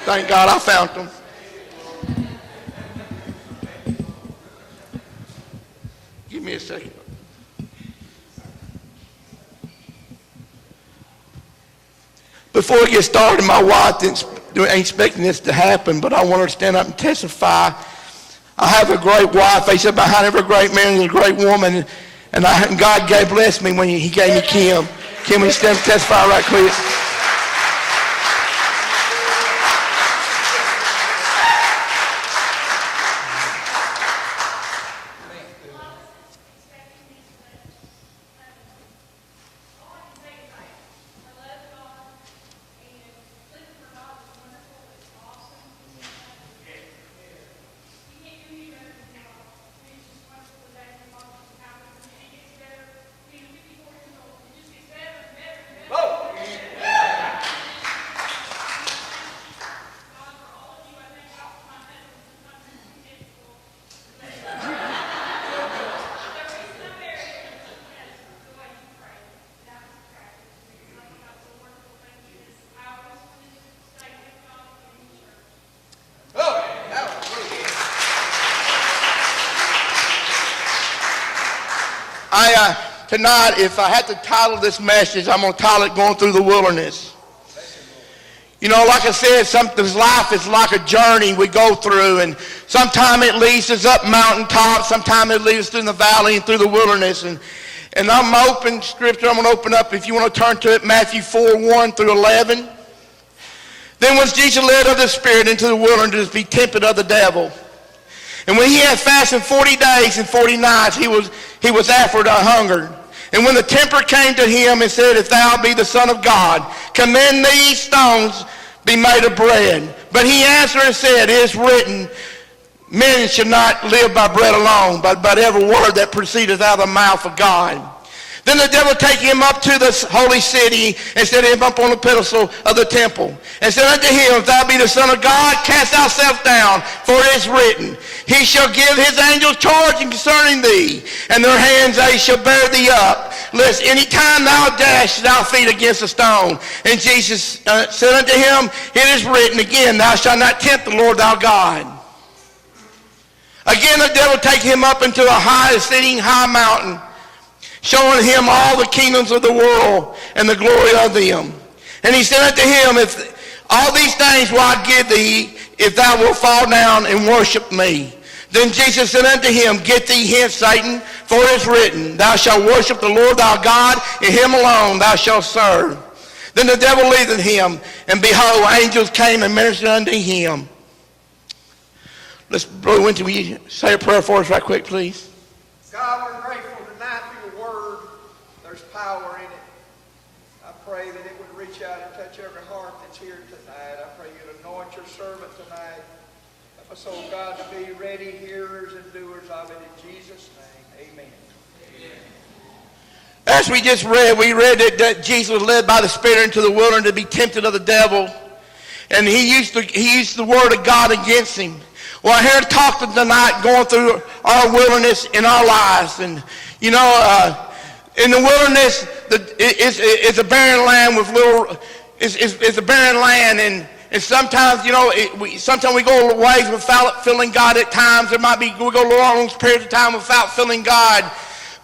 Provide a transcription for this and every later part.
Thank God I found them. Give me a second. Before we get started, my wife ain't expecting this to happen, but I want her to stand up and testify. I have a great wife. They said behind every great man is a great woman, and God blessed me when he gave me Kim. Kim, will you stand up and testify right quick? Tonight, if I had to title this message, I'm going to title it Going Through the Wilderness. You know, like I said, this life is like a journey we go through, and sometimes it leads us up mountaintops, sometimes it leads us through the valley and through the wilderness. And I'm open scripture, I'm going to open up, if you want to turn to it, Matthew 4:1 through 11. Then was Jesus led of the Spirit into the wilderness to be tempted of the devil. And when he had fasted 40 days and 40 nights, he was after a hunger. And when the tempter came to him and said, If thou be the Son of God, command these stones be made of bread. But he answered and said, It is written, Men shall not live by bread alone, but by every word that proceedeth out of the mouth of God. Then the devil take him up to the holy city and set him up on the pedestal of the temple. And said unto him, If thou be the Son of God, cast thyself down, for it is written, He shall give his angels charge concerning thee, and their hands they shall bear thee up, lest any time thou dash thy feet against a stone. And Jesus said unto him, It is written again, Thou shalt not tempt the Lord thy God. Again the devil take him up into a exceeding high mountain, showing him all the kingdoms of the world and the glory of them. And he said unto him, If all these things will I give thee, if thou wilt fall down and worship me. Then Jesus said unto him, Get thee hence, Satan, for it is written, Thou shalt worship the Lord thy God, and him alone thou shalt serve. Then the devil left him, and behold, angels came and ministered unto him. Brother Winter, will you say a prayer for us right quick, please? God, we're grateful tonight for your word. There's power in it. I pray that it would reach out and touch every heart that's here tonight. I pray you'd anoint your servant tonight. Help us, oh God, to be ready hearers and doers of it in Jesus' name. Amen. As we just read, we read that Jesus was led by the Spirit into the wilderness to be tempted of the devil. And he used the word of God against him. Well, I'm here to talk tonight going through our wilderness in our lives. And, you know, in the wilderness, it's a barren land with it's a barren land. And sometimes, you know, sometimes we go ways without feeling God at times. We go long periods of time without feeling God.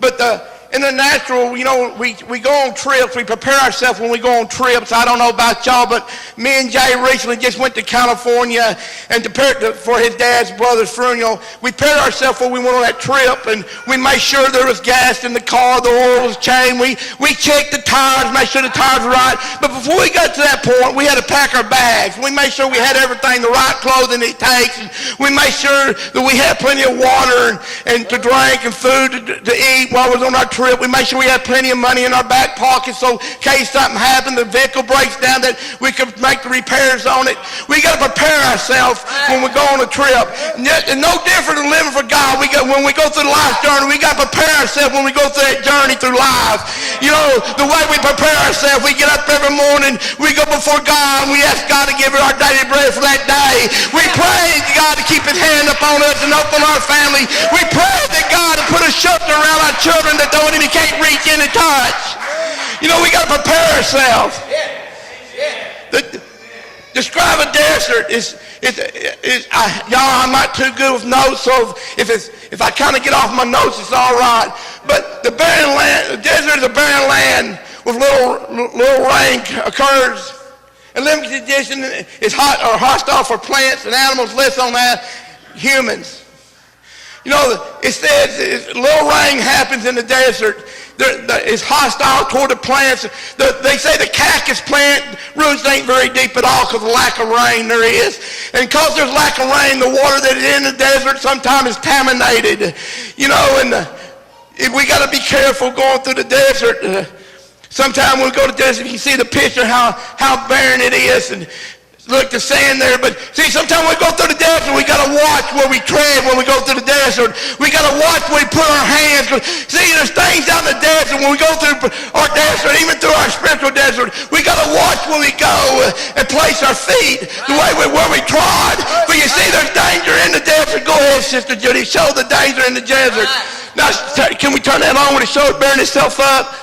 But in the natural, you know, we go on trips. We prepare ourselves when we go on trips. I don't know about y'all, but me and Jay recently just went to California and prepared for his dad's brother's funeral. We prepared ourselves when we went on that trip, and we made sure there was gas in the car, the oil was changed. We checked the tires, made sure the tires were right. But before we got to that point, we had to pack our bags. We made sure we had everything, the right clothing it takes. And we made sure that we had plenty of water and to drink and food to eat while we was on our trip. We made sure we had plenty of money in our back pocket, so in case something happened, the vehicle breaks down, that we could make the repairs on it. We got to prepare ourselves when we go on a trip. No different than living for God. When we go through the life journey, we got to prepare ourselves when we go through that journey through life. You know, the way we prepare ourselves, we get up every morning, we go before God, and we ask God to give us our daily bread for that day. We pray God to keep his hand upon us and upon our family. We pray that God to put a shelter around our children that the enemy can't reach in and touch. You know, we got to prepare ourselves. describe a desert y'all, I'm not too good with notes, so if I kind of get off my notes, it's all right. But the barren land, the desert is a barren land with little rain occurs. And limited condition is hot or hostile for plants and animals, less on that, humans. You know, it says little rain happens in the desert. It's hostile toward the plants. They say the cactus plant roots ain't very deep at all because of lack of rain there is. And because there's lack of rain, the water that is in the desert sometimes is contaminated. You know, and we got to be careful going through the desert. Sometimes when we go to the desert, you can see the picture how barren it is. And look, the sand there, but see, sometimes we go through the desert, we got to watch where we tread when we go through the desert. We got to watch where we put our hands. See, there's things out in the desert when we go through our desert, even through our spiritual desert, we got to watch where we go and place our feet, the way where we trod. But you see, there's danger in the desert. Go ahead, Sister Judy, show the danger in the desert. Now, can we turn that on when it shows bearing itself up?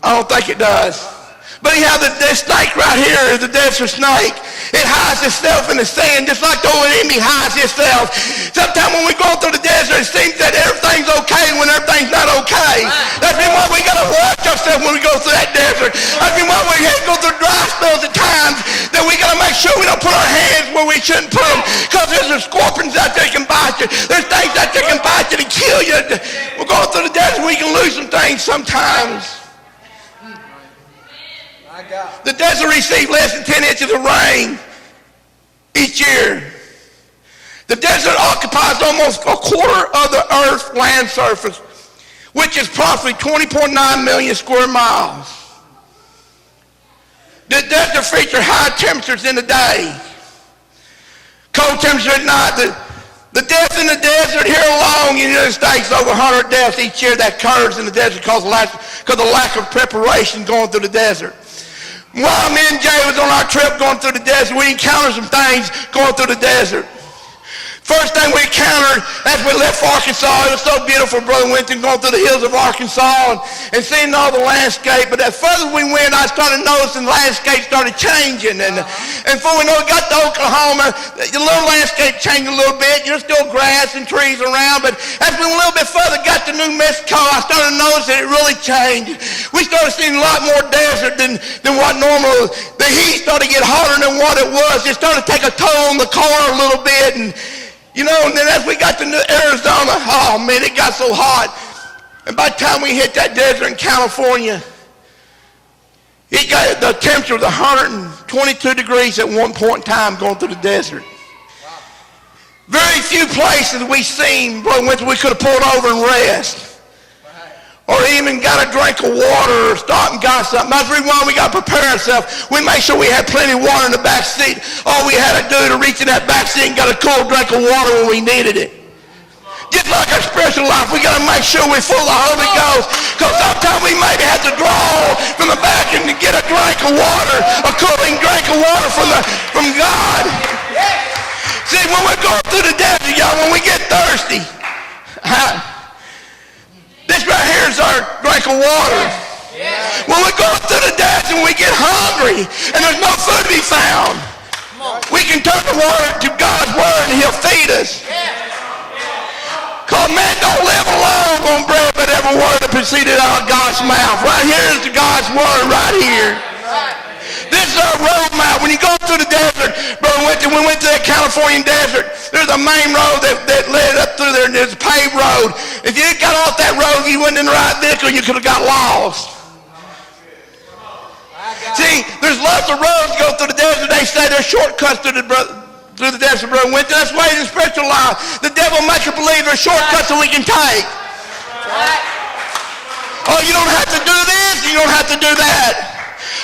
I don't think it does. But anyhow, this snake right here is the desert snake. It hides itself in the sand just like the old enemy hides itself. Sometimes when we go through the desert, it seems that everything's okay when everything's not okay. That's why we got to watch ourselves when we go through that desert. That's why we have to go through dry spells at times, that we got to make sure we don't put our hands where we shouldn't put them, because there's scorpions out there that can bite you. There's things out there that can bite you and kill you. We're going through the desert, we can lose some things sometimes. The desert receives less than 10 inches of rain each year. The desert occupies almost a quarter of the Earth's land surface, which is approximately 20.9 million square miles. The desert features high temperatures in the day, cold temperatures at night. The deaths in the desert here alone in the United States, over 100 deaths each year that occurs in the desert because of the lack of preparation going through the desert. While me and Jay was on our trip going through the desert, we encountered some things going through the desert. First thing we encountered as we left Arkansas, it was so beautiful, Brother Winton, going through the hills of Arkansas and seeing all the landscape. But as further we went, I started noticing the landscape started changing. And before we know it, got to Oklahoma, the little landscape changed a little bit. There's still grass and trees around. But as we went a little bit further, got to New Mexico, I started noticing it really changed. We started seeing a lot more desert than what normal. The heat started to get hotter than what it was. It started to take a toll on the car a little bit. And you know, and then as we got to Arizona, oh man, it got so hot. And by the time we hit that desert in California, the temperature was 122 degrees at one point in time going through the desert. Wow. Very few places we seen, Brother Winter, we could have pulled over and rest. Or even got a drink of water or stopped and got something. That's the reason why we got to prepare ourselves. We made sure we had plenty of water in the back seat. All we had to do to reach in that back seat and got a cool drink of water when we needed it. Just like our spiritual life, we got to make sure we're full of the Holy Ghost, because sometimes we maybe have to draw from the back and get a drink of water, a cooling drink of water from God. See, when we're going through the desert, y'all, when we get thirsty, this right here is our drink of water. When we go through the desert and we get hungry and there's no food to be found, we can turn the water to God's word and he'll feed us. Because man don't live alone on bread, but every word that proceeded out of God's mouth. Right here is God's word right here. This is our road map. When you go through the desert, Brother Winton, we went to that Californian desert. There's a main road that led up through there, and there's a paved road. If you got off that road, you went in the right vehicle, you could have got lost. See, there's lots of roads go through the desert. They say there's shortcuts through the desert, Brother Winton. That's why in the spiritual life, the devil makes you believe there's shortcuts that we can take. Oh, you don't have to do this, you don't have to do that.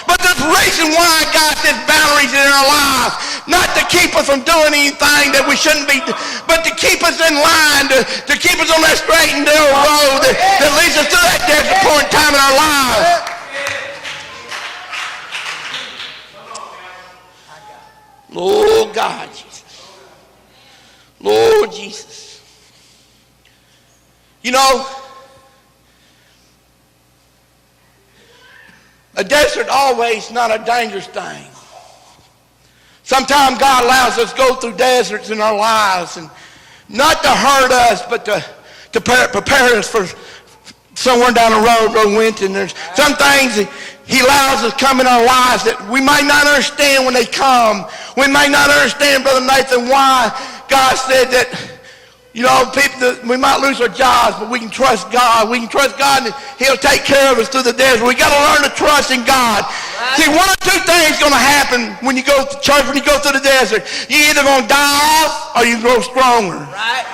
But there's a reason why God sets boundaries in our lives. Not to keep us from doing anything that we shouldn't be, but to keep us in line, to keep us on that straight and narrow road that leads us to that desert point in time in our lives. Lord God, Jesus. Lord Jesus. You know, a desert always not a dangerous thing. Sometimes God allows us to go through deserts in our lives, and not to hurt us, but to prepare us for somewhere down the road, Brother Winton. There's some things that he allows us to come in our lives that we might not understand when they come. We might not understand, Brother Nathan, why God said that, we might lose our jobs, but we can trust God. We can trust God and he'll take care of us through the desert. We got to learn to trust in God. Right. See, one or two things going to happen when you go to church, when you go through the desert. You're either going to die off or you grow stronger. Right.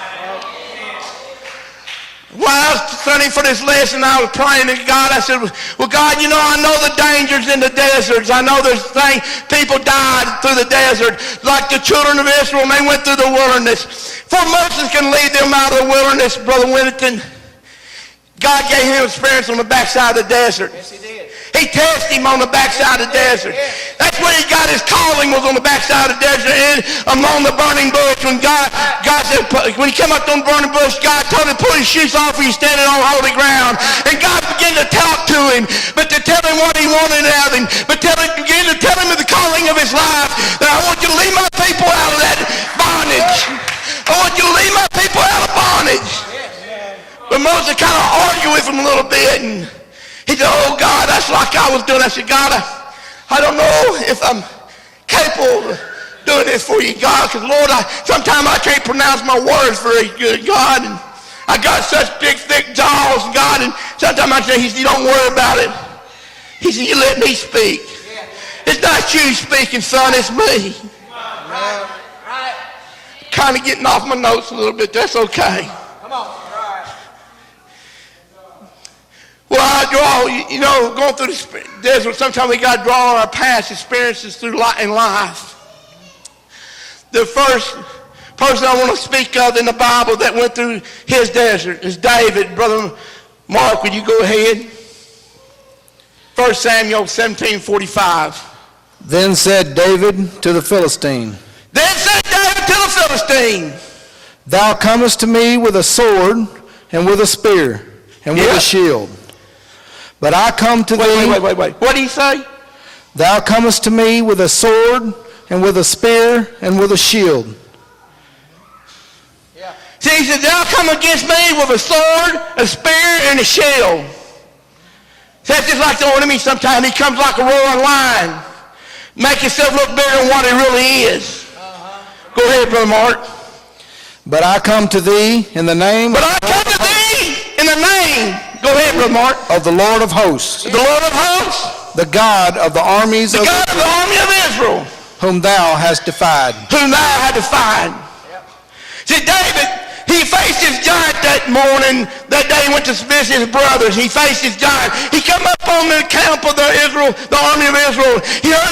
While I was studying for this lesson, I was praying to God. I said, well, God, I know the dangers in the deserts. I know there's things, people died through the desert. Like the children of Israel, when they went through the wilderness. For Moses can lead them out of the wilderness, Brother Winnington, God gave him experience on the backside of the desert. Yes, he did. He tested him on the backside of the desert. That's where he got his calling, was on the backside of the desert and among the burning bush. When God said, when he came up on the burning bush, God told him to pull his shoes off when he's standing on holy ground. And God began to talk to him, but to tell him what he wanted out of him, but began to tell him the calling of his life, that I want you to lead my people out of that bondage. I want you to lead my people out of bondage. But Moses kind of argued with him a little bit, and he said, oh, God, that's like I was doing. I said, God, I don't know if I'm capable of doing this for you, God, because, Lord, sometimes I can't pronounce my words very good, God, and I got such big, thick jaws, God, and sometimes I say, he said, don't worry about it. He said, you let me speak. It's not you speaking, son, it's me. Right. Kind of getting off my notes a little bit. That's okay. Come on. Well, I draw, going through the desert, sometimes we got to draw our past experiences through in life. The first person I want to speak of in the Bible that went through his desert is David. Brother Mark, would you go ahead? 1 Samuel 17:45. Then said David to the Philistine. Thou comest to me with a sword and with a spear and with a shield. But I come to thee... Wait. What did he say? Thou comest to me with a sword and with a spear and with a shield. Yeah. See, he said, thou come against me with a sword, a spear, and a shield. That's just like the enemy sometimes. He comes like a roaring lion. Make himself look bigger than what he really is. Go ahead, Brother Mark. But I come to thee in the name... Go ahead, Brother Mark. Of the Lord of hosts. The Lord of hosts. The God of the armies of... The God of the army of Israel. Whom thou hast defied. Whom thou hast defied. Yep. See, David, he faced his giant that morning, that day he went to visit his brothers. He faced his giant. He come up on the camp of the army of Israel. He heard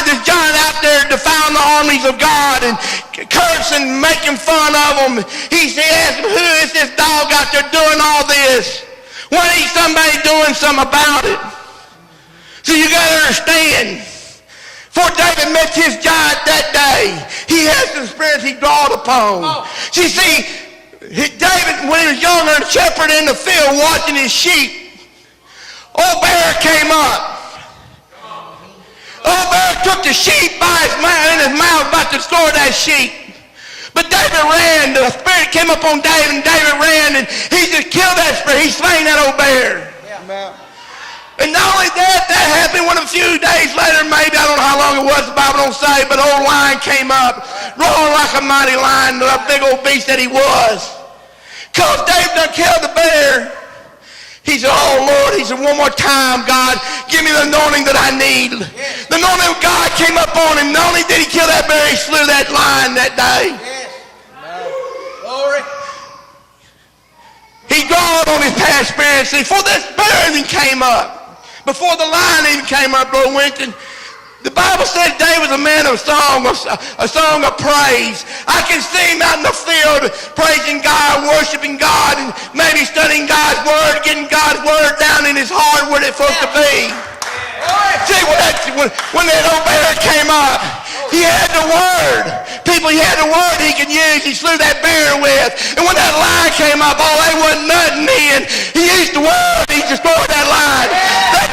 this giant out there defying the armies of God and cursing, making fun of them. He asked him, who is this dog out there doing all this? Why ain't somebody doing something about it? So you got to understand, before David met his giant that day, he had some experience he drawed upon. See, David, when he was younger, a shepherd in the field watching his sheep, old bear came up. Old bear took the sheep by in his mouth, about to destroy that sheep. But David ran. The spirit came up on David, and David ran, and he just killed that spirit. He slain that old bear. Yeah. And not only that happened when a few days later, maybe, I don't know how long it was, the Bible don't say, but old lion came up, roaring like a mighty lion, the big old beast that he was. Because David done killed the bear. He said, oh, Lord, he said, one more time, God, give me the anointing that I need. Yes. The anointing of God came up on him. Not only did he kill that bear, he slew that lion that day. Yes. Glory. He drawed on his past experience. Before this bear even came up, before the lion even came up, Brother Winton, the Bible says David was a man of song, a song of praise. I can see him out in the field praising God, worshiping God, and maybe studying God's word, getting God's word down in his heart where it's supposed to be. See, when that old bear came up, he had the word. He had the word he could use. He slew that bear with. And when that lion came up, they wasn't nothing then. He used the word. He destroyed that lion. That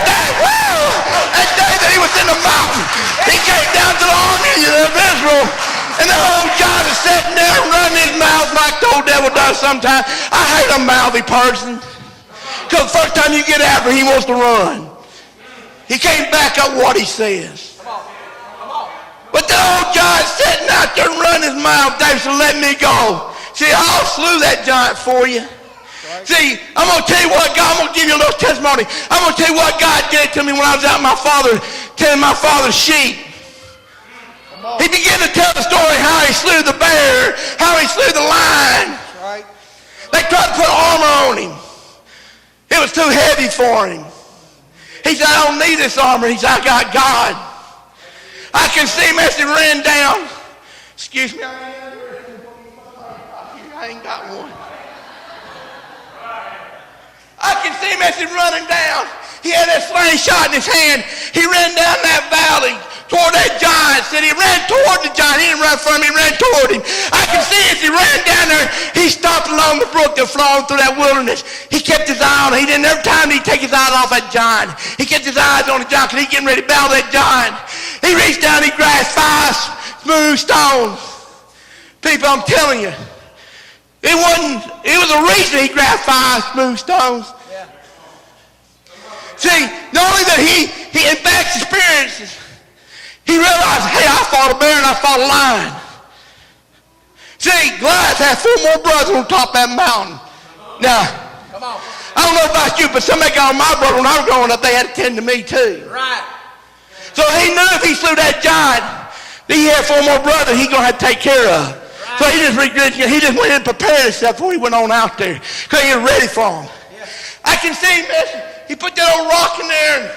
day that he was in the mountain, he came down to the army of Israel. And the old giant is sitting there and running his mouth like the old devil does sometimes. I hate a mouthy person. Because the first time you get after him, he wants to run. He can't back up what he says. But the old giant sitting out there and running his mouth, David said, let me go. See, I'll slew that giant for you. See, I'm going to tell you what God, I'm going to give you a little testimony. I'm going to tell you what God did to me when I was out tending my father's sheep. He began to tell the story how he slew the bear, how he slew the lion. Right. They tried to put armor on him. It was too heavy for him. He said, I don't need this armor. He said, I got God. I can see him as he ran down. Excuse me. I ain't got one. I can see him as he's running down. He had that slingshot in his hand. He ran down that valley toward that giant. Said he ran toward the giant. He didn't run from him. He ran toward him. I can see as he ran down there, he stopped along the brook that flowed through that wilderness. He kept his eye on it. He didn't every time he'd take his eyes off that giant. He kept his eyes on the giant because he's getting ready to battle that giant. He reached down, he grabbed 5 smooth stones. People, I'm telling you, it was a reason he grabbed 5 smooth stones. Yeah. See, not only that he in back experiences, he realized, hey, I fought a bear and I fought a lion. See, Goliath had 4 more brothers on top of that mountain. Now, I don't know about you, but somebody got on my brother when I was growing up, they had to tend to me too. Right. So he knew if he slew that giant, he had 4 more brothers he's going to have to take care of. Right. So he just went in and prepared himself before he went on out there because he was ready for him. Yeah. I can see him, he put that old rock in there and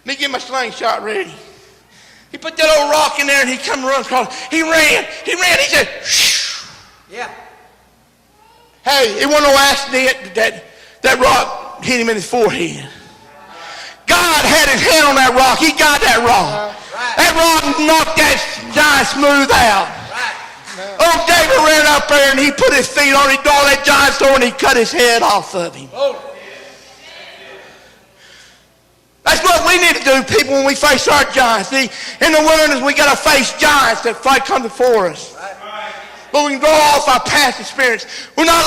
let me get my slingshot ready. He put that old rock in there and he come and run across. He ran, he said, shh. Yeah. Hey, it wasn't no accident that rock hit him in his forehead. God had his hand on that rock. He got that rock. Right. That rock knocked that giant smooth out. Right. Old David ran up there and he put his feet on it, he tore that giant's door and he cut his head off of him. Oh. That's what we need to do, people, when we face our giants. See, in the wilderness, we got to face giants that fight come before us. Right. But we can draw off our past experience. We're not